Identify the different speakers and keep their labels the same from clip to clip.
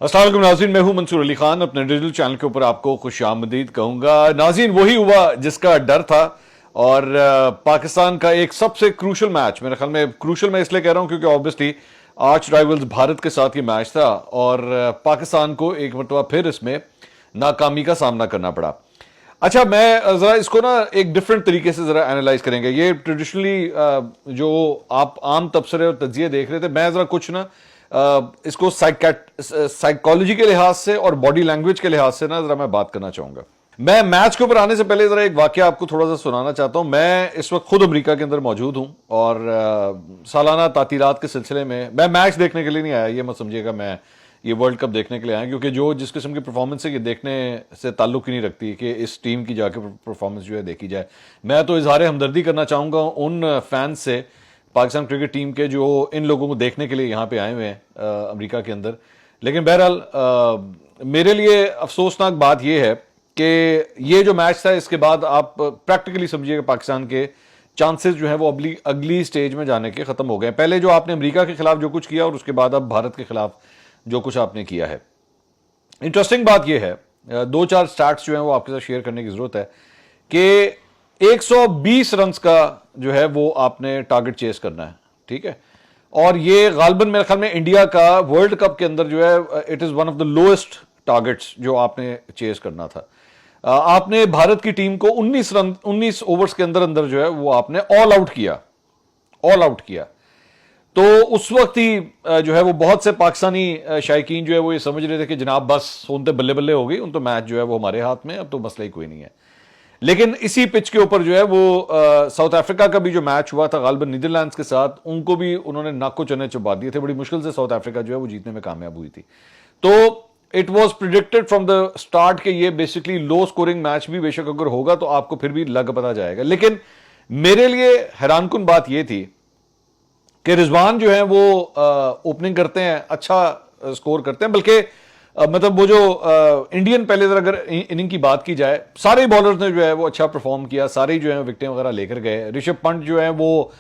Speaker 1: अस्सलाम वालेकुम नाज़रीन, मैं हूं मंसूर अली खान। अपने डिजिटल चैनल के ऊपर आपको खुशामदीद कहूंगा। नाज़रीन, वही हुआ जिसका डर था और पाकिस्तान का एक सबसे क्रूशल मैच, मेरे ख्याल में क्रूशल मैं इसलिए कह रहा हूं क्योंकि ऑब्वियसली आर्च राइवल्स भारत के साथ ये मैच था और पाकिस्तान को एक मरतबा फिर इसमें नाकामी का सामना करना पड़ा। अच्छा, मैं जरा इसको ना एक डिफरेंट तरीके से जरा एनालाइज करेंगे। ये ट्रेडिशनली जो आप आम तबसरे और तज्जिए देख रहे थे, मैं जरा कुछ ना इसको साइकोलॉजी के लिहाज से और बॉडी लैंग्वेज के लिहाज से ना जरा मैं बात करना चाहूंगा। मैं मैच के ऊपर आने से पहले जरा एक वाकया आपको थोड़ा सा सुनाना चाहता हूं। मैं इस वक्त खुद अमेरिका के अंदर मौजूद हूं और सालाना तातीरात के सिलसिले में मैं मैच देखने के लिए नहीं आया, ये मत समझिएगा मैं ये वर्ल्ड कप देखने के लिए आया, क्योंकि जो जिस किस्म की परफॉर्मेंस है ये देखने से ताल्लुक ही नहीं रखती कि इस टीम की जाके परफॉर्मेंस जो है देखी जाए। मैं तो इजहार हमदर्दी करना चाहूंगा उन फैंस से पाकिस्तान क्रिकेट टीम के जो इन लोगों को देखने के लिए यहाँ पे आए हुए हैं अमेरिका के अंदर। लेकिन बहरहाल मेरे लिए अफसोसनाक बात यह है कि ये जो मैच था इसके बाद आप प्रैक्टिकली समझिएगा पाकिस्तान के चांसेस जो है वो अगली स्टेज में जाने के खत्म हो गए। पहले जो आपने अमेरिका के खिलाफ जो कुछ किया और उसके बाद अब भारत के खिलाफ जो कुछ आपने किया है। इंटरेस्टिंग बात यह है, दो चार स्टैट्स जो है वो आपके साथ शेयर करने की जरूरत है कि 120 रन का जो है वो आपने टारगेट चेस करना है, ठीक है। और ये गालबन मेरे ख्याल में इंडिया का वर्ल्ड कप के अंदर जो है it is one of the lowest targets जो आपने चेस करना था। आपने भारत की टीम को 19 ओवर्स के अंदर अंदर जो है वो आपने ऑल आउट किया। तो उस वक्त ही जो है वो बहुत से पाकिस्तानी शायकीन जो है वो ये समझ रहे थे कि जनाब बस सोनते बल्ले बल्ले हो गई, उन तो मैच जो है वो हमारे हाथ में, अब तो मसला ही कोई नहीं है। लेकिन इसी पिच के ऊपर जो है वो साउथ अफ्रीका का भी जो मैच हुआ था गालिबन नीदरलैंड्स के साथ, उनको भी उन्होंने नाको चने चबा दिए थे। बड़ी मुश्किल से साउथ अफ्रीका जो है वो जीतने में कामयाब हुई थी। तो it was predicted from the start के ये बेसिकली लो स्कोरिंग मैच भी बेशक अगर होगा तो आपको फिर भी लग पता जाएगा। लेकिन मेरे लिए हैरानकुन बात यह थी कि रिजवान जो है वो ओपनिंग करते हैं, अच्छा स्कोर करते हैं, बल्कि मतलब वो जो इंडियन पहले अगर इनिंग की बात की जाए, सारे बॉलर्स ने जो है वो अच्छा परफॉर्म किया, सारे जो है विकेटें वगैरह लेकर गए। ऋषभ पंत जो है वो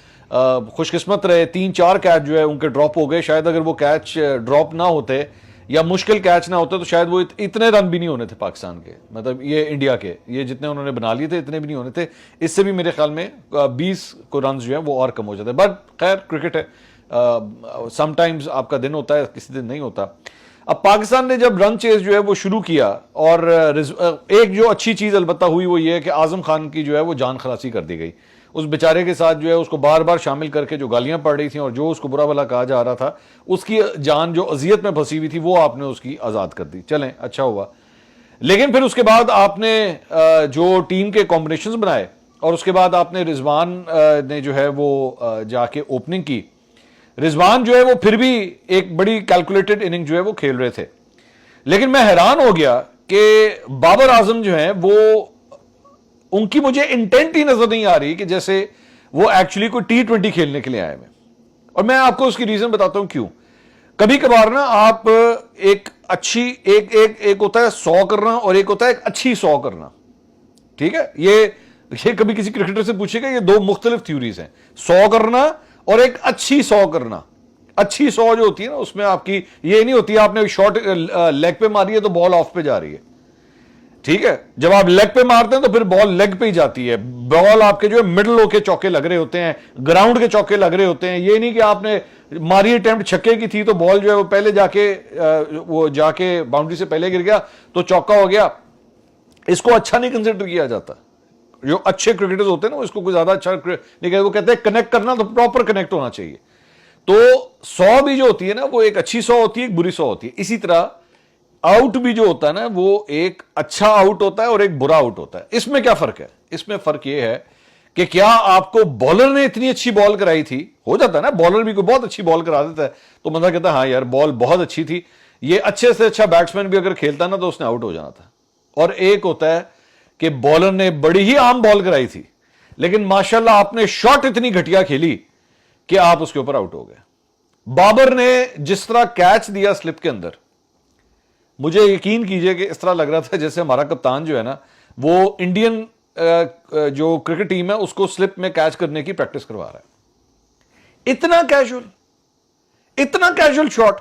Speaker 1: खुशकिस्मत रहे, 3-4 कैच जो है उनके ड्रॉप हो गए। शायद अगर वो कैच ड्रॉप ना होते या मुश्किल कैच ना होते तो शायद वो इतने रन भी नहीं होने थे पाकिस्तान के, मतलब ये इंडिया के ये जितने उन्होंने बना लिए थे इतने भी नहीं होने थे। इससे भी मेरे ख्याल में 20 को रन जो है वो और कम हो जाते। बट खैर क्रिकेट है, समटाइम्स आपका दिन होता है, किसी दिन नहीं होता। अब पाकिस्तान ने जब रन चेज जो है वो शुरू किया और एक जो अच्छी चीज अलबत्ता हुई वो ये है कि आजम खान की जो है वो जान खलासी कर दी गई। उस बेचारे के साथ जो है उसको बार बार शामिल करके जो गालियां पड़ रही थी और जो उसको बुरा भला कहा जा रहा था, उसकी जान जो अजियत में फंसी हुई थी वो आपने उसकी आजाद कर दी। चलें, अच्छा हुआ। लेकिन फिर उसके बाद आपने जो टीम के कॉम्बिनेशंस बनाए और उसके बाद आपने रिजवान ने जो है वो जाके ओपनिंग की। रिजवान जो है वो फिर भी एक बड़ी कैलकुलेटेड इनिंग जो है वो खेल रहे थे। लेकिन मैं हैरान हो गया कि बाबर आजम जो है वो उनकी मुझे इंटेंट ही नजर नहीं आ रही कि जैसे वो एक्चुअली कोई T20 खेलने के लिए आए हैं। और मैं आपको उसकी रीजन बताता हूं क्यों। कभी कभार ना आप एक अच्छी एक होता है 100 करना और एक होता है एक अच्छी 100 करना, ठीक है। ये कभी किसी क्रिकेटर से पूछेगा, ये दो मुख्तलिफ थ्योरीज हैं, 100 करना और एक अच्छी 100 करना। अच्छी 100 जो होती है ना उसमें आपकी ये नहीं होती आपने शॉट लेग पे मारी है तो बॉल ऑफ पे जा रही है, ठीक है। जब आप लेग पे मारते हैं तो फिर बॉल लेग पे ही जाती है। बॉल आपके जो है मिडल होके चौके लग रहे होते हैं, ग्राउंड के चौके लग रहे होते हैं। ये नहीं कि आपने मारी अटेम्प्ट छक्के की थी तो बॉल जो है वो पहले जाके बाउंड्री से पहले गिर गया तो चौका हो गया। इसको अच्छा नहीं कंसिडर किया जाता। जो अच्छे क्रिकेटर्स होते हैं ना इसको कोई ज्यादा अच्छा नहीं कहते, वो कहते हैं कनेक्ट करना तो प्रॉपर कनेक्ट होना चाहिए। तो 100 भी जो होती है ना वो एक अच्छी 100 होती है, एक बुरी 100 होती है। इसी तरह आउट भी जो होता है ना वो एक अच्छा आउट होता है और एक बुरा आउट होता है। इसमें क्या फर्क है? इसमें फर्क यह है कि क्या आपको बॉलर ने इतनी अच्छी बॉल कराई थी, हो जाता है ना बॉलर भी कोई बहुत अच्छी बॉल करा देता है तो बंदा कहता है हाँ यार बॉल बहुत अच्छी थी, ये अच्छे से अच्छा बैट्समैन भी अगर खेलता ना तो उसने आउट हो जाना था। और एक होता है कि बॉलर ने बड़ी ही आम बॉल कराई थी लेकिन माशाल्लाह आपने शॉट इतनी घटिया खेली कि आप उसके ऊपर आउट हो गए। बाबर ने जिस तरह कैच दिया स्लिप के अंदर, मुझे यकीन कीजिए कि इस तरह लग रहा था जैसे हमारा कप्तान जो है ना वो इंडियन जो क्रिकेट टीम है उसको स्लिप में कैच करने की प्रैक्टिस करवा रहा है। इतना कैजुअल शॉट,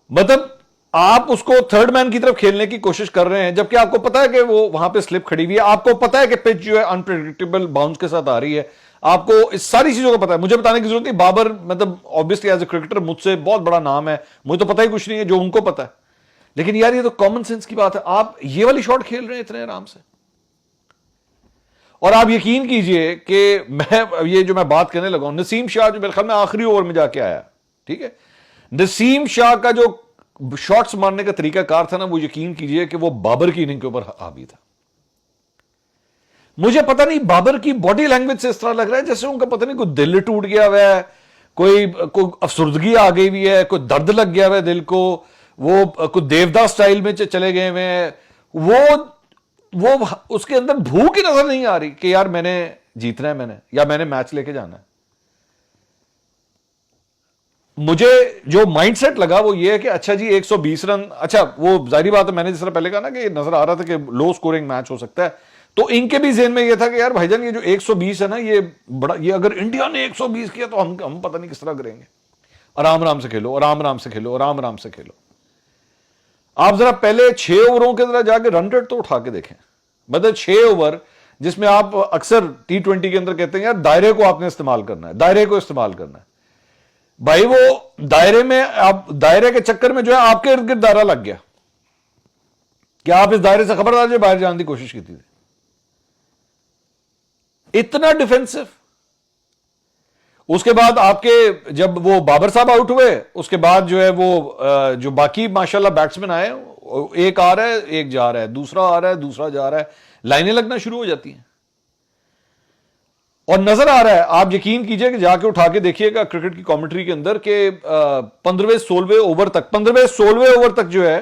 Speaker 1: मतलब आप उसको थर्ड मैन की तरफ खेलने की कोशिश कर रहे हैं, जबकि आपको पता है कि वो वहां पे स्लिप खड़ी हुई है, आपको पता है कि पिच जो है अनप्रेडिक्टेबल बाउंस के साथ आ रही है, आपको इस सारी चीजों का पता है। मुझे बताने की जरूरत नहीं, बाबर मतलब ऑब्वियसली एज ए क्रिकेटर मुझसे बहुत बड़ा नाम है, मुझे तो पता ही कुछ नहीं है जो उनको पता है, लेकिन यार ये तो कॉमन सेंस की बात है। आप ये वाली शॉट खेल रहे हैं इतने आराम से, और आप यकीन कीजिए कि मैं ये जो मैं बात करने लगा हूं, नसीम शाह जो मेरे ख्याल में आखिरी ओवर में जाके आया, ठीक है, नसीम शाह का जो शॉट्स मारने का तरीका कार था ना, वो यकीन कीजिए कि वो बाबर की इनिंग के ऊपर हावी था। मुझे पता नहीं बाबर की बॉडी लैंग्वेज से इस तरह लग रहा है जैसे उनका पता नहीं कोई दिल टूट गया हुआ है, कोई अफसुर्दगी आ गई हुई है, कोई दर्द लग गया हुआ है दिल को, वो कुछ देवदास स्टाइल में चले गए हुए हैं, वो उसके अंदर भूख ही नजर नहीं आ रही कि यार मैंने जीतना है, मैंने या मैंने मैच लेके जाना है। मुझे जो माइंडसेट लगा वो ये है कि अच्छा जी 120 रन, अच्छा वो जाहिर बात है, मैंने जिस तरह पहले कहा ना कि नजर आ रहा था कि लो स्कोरिंग मैच हो सकता है, तो इनके भी जेहन में ये था कि यार भाईजान ये जो 120 है ना, ये बड़ा, ये अगर इंडिया ने 120 किया तो हम पता नहीं किस तरह करेंगे। आराम आराम से खेलो, आराम आराम से खेलो, आराम आराम से खेलो। आप जरा पहले 6 ओवरों के जरा जाके रन रेट तो उठा के देखें, मतलब 6 ओवर जिसमें आप अक्सर T20 के अंदर कहते हैं यार दायरे को आपने इस्तेमाल करना है, दायरे को इस्तेमाल करना है। भाई वो दायरे में, आप दायरे के चक्कर में जो है आपके इर्द गिर्द दायरा लग गया कि आप इस दायरे से खबरदार जो बाहर जाने की कोशिश की थी, इतना डिफेंसिव। उसके बाद आपके जब वो बाबर साहब आउट हुए, उसके बाद जो है वो जो बाकी माशाल्लाह बैट्समैन आए, एक आ रहा है एक जा रहा है, दूसरा आ रहा है दूसरा जा रहा है, लाइनें लगना शुरू हो जाती हैं और नजर आ रहा है। आप यकीन कीजिए कि जाके उठा के देखिएगा क्रिकेट की कमेंट्री के अंदर कि 15वें-16वें ओवर तक, 15वें-16वें ओवर तक जो है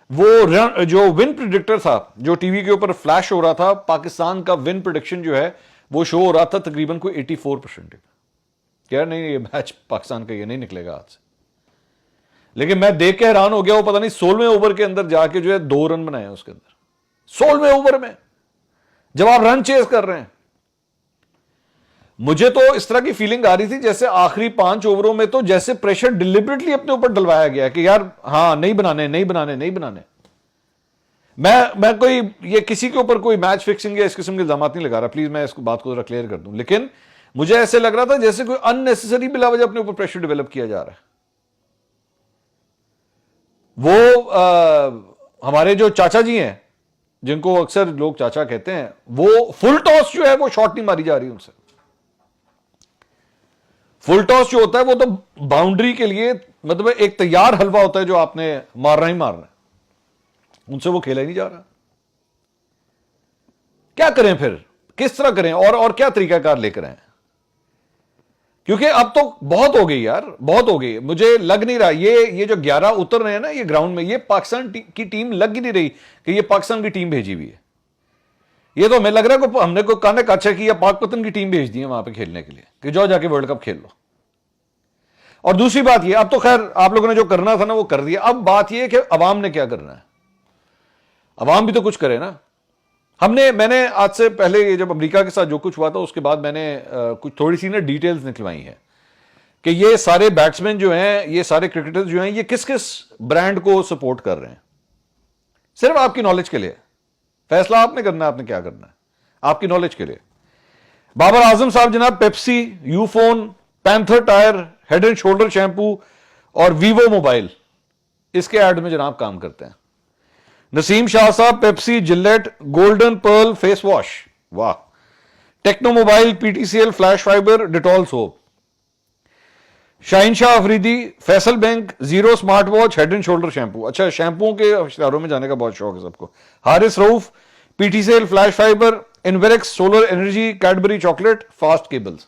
Speaker 1: वो रन, जो विन प्रिडिक्टर था जो टीवी के ऊपर फ्लैश हो रहा था, पाकिस्तान का विन प्रिडिक्शन जो है वो शो हो रहा था तकरीबन कोई 84%। क्या नहीं, ये मैच पाकिस्तान का ये नहीं निकलेगा आज से, लेकिन मैं देख के हैरान हो गया, वो पता नहीं 16वें ओवर के अंदर जाके जो है 2 रन बनाए उसके अंदर, 16वें ओवर में जब आप रन चेस कर रहे हैं। मुझे तो इस तरह की फीलिंग आ रही थी जैसे आखिरी 5 ओवरों में तो जैसे प्रेशर डिलिबरेटली अपने ऊपर डलवाया गया कि यार हां नहीं बनाने नहीं बनाने नहीं बनाने। मैं कोई ये किसी के ऊपर कोई मैच फिक्सिंग या इस किस्म के इल्जाम नहीं लगा रहा, प्लीज मैं इस बात को जरा क्लियर कर दूं, लेकिन मुझे ऐसे लग रहा था जैसे कोई अननेसेसरी बिला वजह अपने ऊपर प्रेशर डेवलप किया जा रहा है। वो हमारे जो चाचा जी हैं, जिनको अक्सर लोग चाचा कहते हैं, वो फुल टॉस जो है वो शॉट नहीं मारी जा रही उनसे। फुल टॉस जो होता है वो तो बाउंड्री के लिए मतलब एक तैयार हलवा होता है जो आपने मारना ही मारना है, उनसे वो खेला ही नहीं जा रहा। क्या करें फिर, किस तरह करें और क्या तरीकाकार लेकर आए, क्योंकि अब तो बहुत हो गई यार, बहुत हो गई। मुझे लग नहीं रहा ये जो 11 उतर रहे हैं ना ये ग्राउंड में, ये पाकिस्तान की टीम लग ही नहीं रही कि ये पाकिस्तान की टीम भेजी हुई है। ये तो हमें लग रहा है कि हमने कोई काने काछा की या पाकपतन की टीम भेज दी है वहां पे खेलने के लिए कि जाओ जाके वर्ल्ड कप खेल लो। और दूसरी बात ये, अब तो खैर आप लोगों ने जो करना था ना वो कर दिया, अब बात ये कि अवाम ने क्या करना है, अवाम भी तो कुछ करे ना। मैंने आज से पहले ये जब अमेरिका के साथ जो कुछ हुआ था उसके बाद मैंने कुछ थोड़ी सी ना डिटेल्स निकलवाई हैं कि ये सारे बैट्समैन जो हैं, ये सारे क्रिकेटर्स जो हैं, ये किस किस ब्रांड को सपोर्ट कर रहे हैं। सिर्फ आपकी नॉलेज के लिए, फैसला आपने करना है, आपने क्या करना है, आपकी नॉलेज के लिए। बाबर आजम साहब जनाब Pepsi, Ufone, Panther tyre, head and shoulder shampoo और वीवो मोबाइल, इसके ऐड में जनाब काम करते हैं। नसीम शाह साहब Pepsi, Gillette, golden pearl face wash, वाह। Tecno mobile, PTCL flash fiber, Dettol soap. Shaheen Shah Afridi, Faisal bank, zero smart watch, head and shoulder shampoo. अच्छा, शैंपुओं के इश्तिहारों में जाने का बहुत शौक है सबको। Haris Rauf, PTCL flash fiber, Inverex solar energy, Cadbury chocolate, fast cables.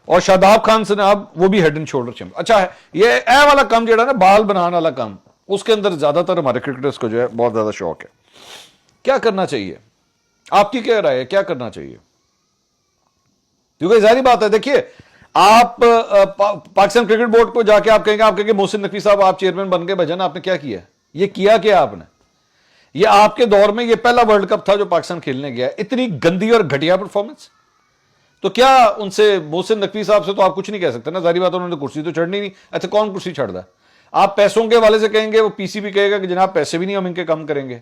Speaker 1: और शादाब खान जनाब वो भी हेड एंड शोल्डर शैंपू। अच्छा है, ये ए वाला काम जो है ना, बाल बनाने वाला काम, उसके अंदर ज्यादातर हमारे क्रिकेटर्स को जो है बहुत ज्यादा शौक है। क्या करना चाहिए, आपकी क्या राय है, क्या करना चाहिए? क्योंकि जाहिर बात है, देखिए आप पाकिस्तान क्रिकेट बोर्ड को जाके आप कहेंगे मोहसिन नकवी साहब आप चेयरमैन बन गए, भजन आपने क्या किया? ये किया क्या आपने? ये आपके दौर में ये पहला वर्ल्ड कप था जो पाकिस्तान खेलने गया, इतनी गंदी और घटिया परफॉर्मेंस। तो क्या उनसे, मोहसिन नकवी साहब से तो आप कुछ नहीं कह सकते ना, जाहिर बात है उन्होंने कुर्सी तो चढ़नी नहीं। अच्छा, कौन कुर्सी चढ़ रहा है? आप पैसों के हवाले से कहेंगे, वो पीसीबी कहेगा कि जनाब पैसे भी नहीं, हम इनके कम करेंगे।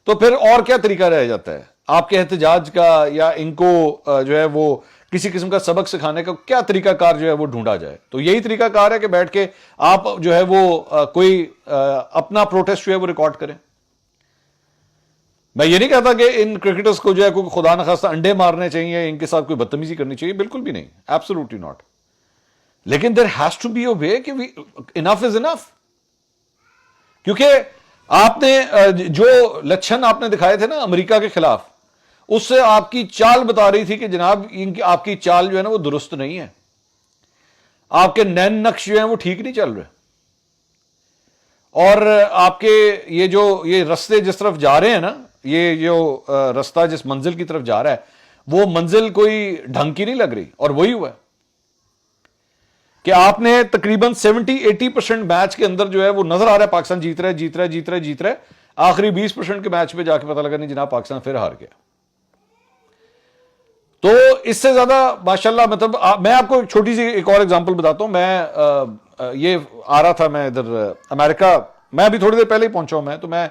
Speaker 1: तो फिर और क्या तरीका रह जाता है आपके एहतजाज का, या इनको जो है वो किसी किस्म का सबक सिखाने का क्या तरीकाकार जो है वो ढूंढा जाए? तो यही तरीकाकार है कि बैठ के आप जो है वो कोई अपना प्रोटेस्ट जो है वो रिकॉर्ड करें। मैं ये नहीं कहता कि इन क्रिकेटर्स को जो है कोई खुदा न खास्ता अंडे मारने चाहिए, इनके साथ कोई बदतमीजी करनी चाहिए, बिल्कुल भी नहीं, एब्सोल्युटली नॉट। लेकिन there has to be a way कि इनफ इज इनफ। क्योंकि आपने जो लक्षण आपने दिखाए थे ना अमेरिका के खिलाफ, उससे आपकी चाल बता रही थी कि जनाब इनकी आपकी चाल जो है ना वो दुरुस्त नहीं है, आपके नैन नक्श जो है वो ठीक नहीं चल रहे, और आपके ये रास्ते जिस तरफ जा रहे हैं ना, ये जो रास्ता जिस मंजिल की तरफ जा रहा है, वो मंजिल कोई ढंग की नहीं लग रही। और वही हुआ कि आपने तकरीबन 70-80% मैच के अंदर जो है वो नजर आ रहा है पाकिस्तान जीत रहा है, जीत रहा है, जीत रहा है, जीत रहा है, आखिरी 20% के मैच पे जाके पता लगा नहीं जनाब पाकिस्तान फिर हार गया। तो इससे ज्यादा माशाल्लाह, मतलब मैं आपको एक छोटी सी एक और एग्जांपल बताता हूं। मैं ये आ रहा था, मैं इधर अमेरिका, मैं अभी थोड़ी देर पहले ही पहुंचा हूं। मैं तो मैं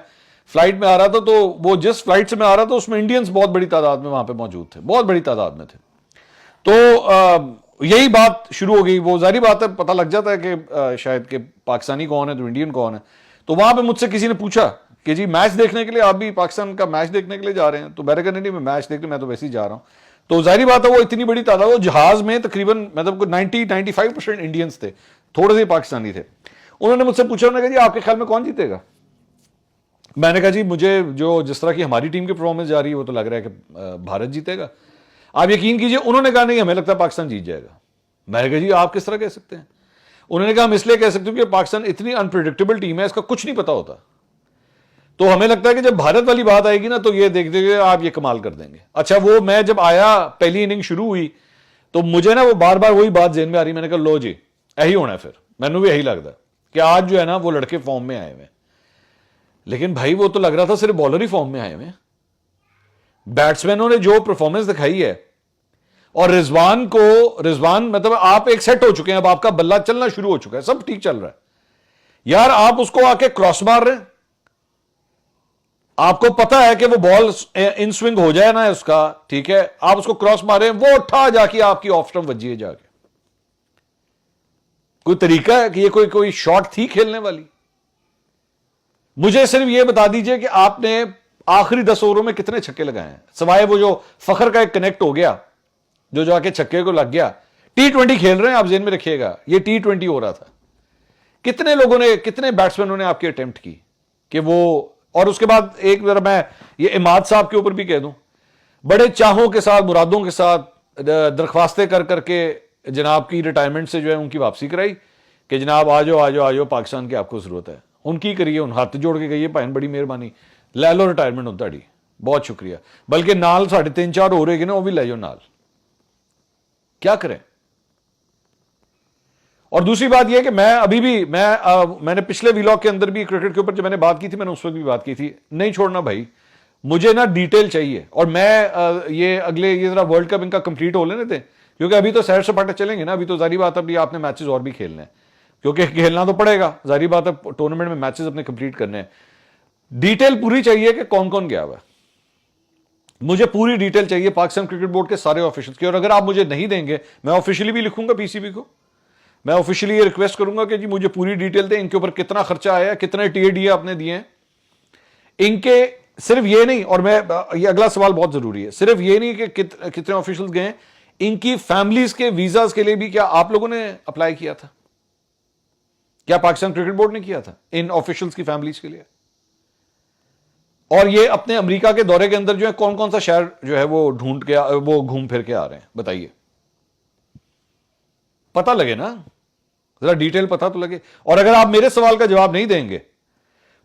Speaker 1: फ्लाइट में आ रहा था, तो वो जिस फ्लाइट से मैं आ रहा था उसमें इंडियंस बहुत बड़ी तादाद में वहां पे मौजूद थे, बहुत बड़ी तादाद में थे। तो यही बात शुरू हो गई। वो जारी बात है, पता लग जाता है कि शायद कि पाकिस्तानी कौन है तो इंडियन कौन है। तो वहां पे मुझसे किसी ने पूछा कि जी मैच देखने के लिए, आप भी पाकिस्तान का मैच देखने के लिए जा रहे हैं? तो मैंने कहा नहीं, मैं मैच देखने, मैं तो वैसे ही जा रहा हूं। तो जाहिर बात है वो इतनी बड़ी तादाद, वो जहाज में तकरीबन मतलब 90-95% इंडियंस थे, थोड़े से पाकिस्तानी थे। उन्होंने मुझसे पूछा, उन्होंने कहा जी आपके ख्याल में कौन जीतेगा? मैंने कहा जी मुझे जो जिस तरह की हमारी टीम की परफॉर्मेंस जा रही है वो तो लग रहा है कि भारत जीतेगा। आप यकीन कीजिए, उन्होंने कहा नहीं, हमें लगता है पाकिस्तान जीत जाएगा। मैंने कहा जी आप किस तरह कह सकते हैं? उन्होंने कहा हम इसलिए कह सकते हैं कि पाकिस्तान इतनी अनप्रिडिक्टेबल टीम है, इसका कुछ नहीं पता होता। तो हमें लगता है कि जब भारत वाली बात आएगी ना, तो ये देख देंगे आप, ये कमाल कर देंगे। अच्छा, वो मैं जब आया, पहली इनिंग शुरू हुई, तो मुझे ना वो बार बार वही बात जेहन में आ रही। मैंने कहा लो जी यही होना है। फिर मैंने भी यही लगता कि आज जो है ना वो लड़के फॉर्म में आए हुए। लेकिन भाई वो तो लग रहा था सिर्फ बॉलर ही फॉर्म में आए हुए। बैट्समैनों ने जो परफॉर्मेंस दिखाई है, और रिजवान मतलब आप एक सेट हो चुके हैं, अब आपका बल्ला चलना शुरू हो चुका है, सब ठीक चल रहा है यार, आप उसको आके क्रॉस मार रहे हैं। आपको पता है कि वो बॉल इन स्विंग हो जाए ना उसका, ठीक है, आप उसको क्रॉस मारे, वो उठा जाके आपकी ऑफ स्टंप बजी है जाके। कोई तरीका है कि ये कोई शॉट थी खेलने वाली? मुझे सिर्फ ये बता दीजिए कि आपने आखिरी 10 ओवरों में कितने छक्के लगाए हैं, सिवाय वो जो फखर का एक कनेक्ट हो गया जो जाके छक्के को लग गया। T20 खेल रहे हैं आप, जेन में रखिएगा, ये T20 हो रहा था। कितने लोगों ने, कितने बैट्समैनों ने आपकी अटेम्प्ट की कि वो, और उसके बाद एक बार मैं ये इमाद साहब के ऊपर भी कह दूं, बड़े चाहों के साथ, मुरादों के साथ दरख्वास्तें कर करके जनाब की रिटायरमेंट से जो है उनकी वापसी कराई कि जनाब आ जाओ आ जाओ आ जाओ, पाकिस्तान की आपको जरूरत है। उनकी करिए, उन हाथ जोड़ के कहिए भाई बड़ी मेहरबानी, लै लो रिटायरमेंट होता डी, बहुत शुक्रिया, बल्कि नाल 3.5-4 हो रहे ना, वो भी ले जाओ नाल। क्या करें? और दूसरी बात यह कि मैं अभी भी मैंने पिछले व्लॉग के अंदर भी क्रिकेट के ऊपर जब मैंने बात की थी, मैंने उस वक्त भी बात की थी, नहीं छोड़ना भाई, मुझे ना डिटेल चाहिए। और मैं ये अगले ये जरा वर्ल्ड कप इनका कंप्लीट हो लेने थे, क्योंकि अभी तो सैर सपाटे चलेंगे ना, अभी तो जारी बात है अभी आपने मैचेस और भी खेलने हैं, क्योंकि खेलना तो पड़ेगा, जारी बात है टूर्नामेंट में मैचेस अपने कंप्लीट करने हैं। डिटेल पूरी चाहिए कि कौन कौन गया हुआ, मुझे पूरी डिटेल चाहिए पाकिस्तान क्रिकेट बोर्ड के सारे ऑफिशियल्स की। और अगर आप मुझे नहीं देंगे, मैं ऑफिशियली भी लिखूंगा पीसीबी को, मैं ऑफिशियली ये रिक्वेस्ट करूंगा कि जी मुझे पूरी डिटेल दें, इनके ऊपर कितना खर्चा आया, कितने टीएडीए आपने दिए हैं इनके। सिर्फ ये नहीं, और मैं ये अगला सवाल बहुत जरूरी है, सिर्फ ये नहीं कि कितने ऑफिशियल्स गए, इनकी फैमिलीज के वीजाज के लिए भी क्या आप लोगों ने अप्लाई किया था? क्या पाकिस्तान क्रिकेट बोर्ड ने किया था इन ऑफिशियल्स की फैमिलीज के लिए? और ये अपने अमेरिका के दौरे के अंदर जो है कौन कौन सा शहर जो है वो ढूंढ के वो घूम फिर के आ रहे हैं, बताइए, पता लगे ना, जरा डिटेल पता तो लगे। और अगर आप मेरे सवाल का जवाब नहीं देंगे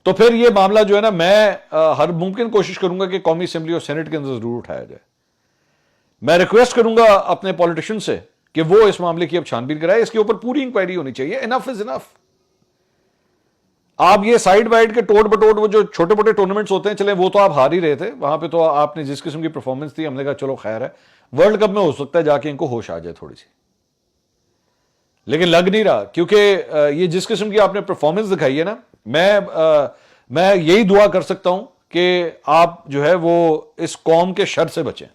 Speaker 1: तो फिर ये मामला जो है ना, मैं हर मुमकिन कोशिश करूंगा कि कौमी असेंबली और सेनेट के अंदर जरूर उठाया जाए। मैं रिक्वेस्ट करूंगा अपने पॉलिटिशियन से कि वो इस मामले की अब छानबीन कराए, इसके ऊपर पूरी इंक्वायरी होनी चाहिए। Enough is enough. आप ये साइड वाइड के टोट बटोट वो जो छोटे मोटे टूर्नामेंट्स होते हैं, चले वो तो आप हार ही रहे थे, वहां पे तो आपने जिस किस्म की परफॉर्मेंस थी, हमने कहा चलो खैर है, वर्ल्ड कप में हो सकता है जाके इनको होश आ जाए थोड़ी सी। लेकिन लग नहीं रहा, क्योंकि ये जिस किस्म की आपने परफॉर्मेंस दिखाई है ना, मैं यही दुआ कर सकता हूं कि आप जो है वो इस कौम के शर से बचें,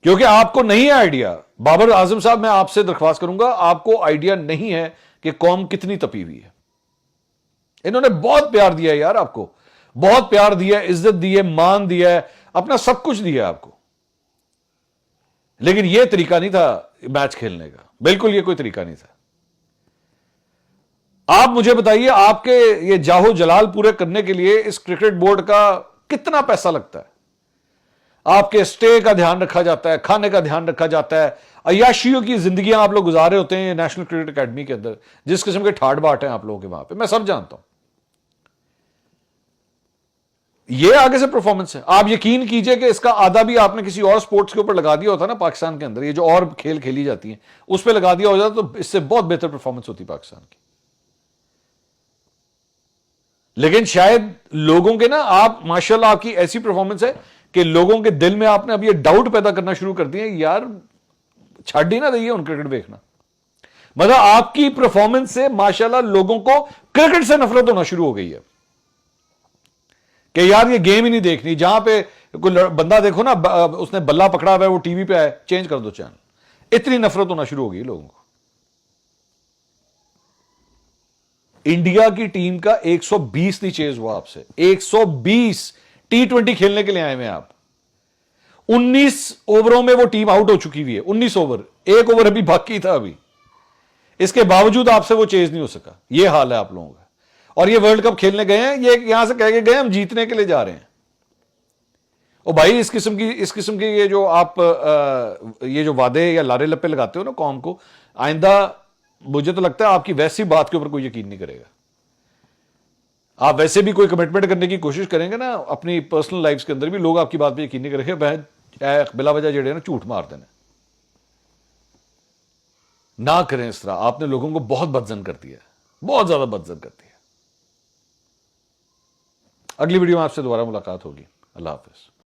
Speaker 1: क्योंकि आपको नहीं है आइडिया। बाबर आजम साहब, मैं आपसे दरख्वास्त करूंगा, आपको आइडिया नहीं है कि कौम कितनी तपी हुई है। इन्होंने बहुत प्यार दिया है यार आपको, बहुत प्यार दिया है, इज्जत दी है, मान दिया है, अपना सब कुछ दिया है आपको, लेकिन यह तरीका नहीं था मैच खेलने का, बिल्कुल ये कोई तरीका नहीं था। आप मुझे बताइए, आपके ये जाहो जलाल पूरे करने के लिए इस क्रिकेट बोर्ड का कितना पैसा लगता है? आपके स्टे का ध्यान रखा जाता है, खाने का ध्यान रखा जाता है, अय्याशियों की जिंदगियां आप लोग गुजारे होते हैं नेशनल क्रिकेट एकेडमी के अंदर, जिस किस्म के ठाट बाट हैं आप लोगों के वहां पे, मैं सब जानता हूं। ये आगे से परफॉर्मेंस है। आप यकीन कीजिए कि इसका आधा भी आपने किसी और स्पोर्ट्स के ऊपर लगा दिया होता ना, पाकिस्तान के अंदर ये जो और खेल खेली जाती हैं उस पर लगा दिया हो जाता तो इससे बहुत बेहतर परफॉर्मेंस होती पाकिस्तान की। लेकिन शायद लोगों के ना, आप माशाल्लाह आपकी ऐसी परफॉर्मेंस है कि लोगों के दिल में आपने अब ये डाउट पैदा करना शुरू कर दिए, यार छाड़ ही ना दइए उन क्रिकेट देखना। मतलब आपकी परफॉर्मेंस से माशाल्लाह लोगों को क्रिकेट से नफरत होना शुरू हो गई है कि यार ये गेम ही नहीं देखनी। जहां पे कोई बंदा देखो ना, उसने बल्ला पकड़ा हुआ है, वो टीवी पे आए, चेंज कर दो चैनल। इतनी नफरत होना शुरू हो गई लोगों को। इंडिया की टीम का 120 नहीं चेज हुआ आपसे, 120 T20 खेलने के लिए आए हुए आप। 19 ओवरों में वो टीम आउट हो चुकी हुई है, 19 ओवर, एक ओवर अभी बाकी था अभी, इसके बावजूद आपसे वो चेज नहीं हो सका। ये हाल है आप लोगों का। और ये वर्ल्ड कप खेलने गए हैं, ये यहां से कह के गए हम जीतने के लिए जा रहे हैं। ओ भाई, इस किस्म की ये जो आप ये जो वादे या लारे लप्पे लगाते हो ना कौम को, आइंदा मुझे तो लगता है आपकी वैसी बात के ऊपर कोई यकीन नहीं करेगा। आप वैसे भी कोई कमिटमेंट करने की कोशिश करेंगे ना अपनी पर्सनल लाइफ के अंदर भी, लोग आपकी बात पे यकीन नहीं करेंगे। वह बिला वजह जेड़े ना झूठ मार देना ना करें। इस तरह आपने लोगों को बहुत बदजन कर दिया, बहुत ज्यादा बदजन कर दिया। अगली वीडियो में आपसे दोबारा मुलाकात होगी। अल्लाह हाफिज।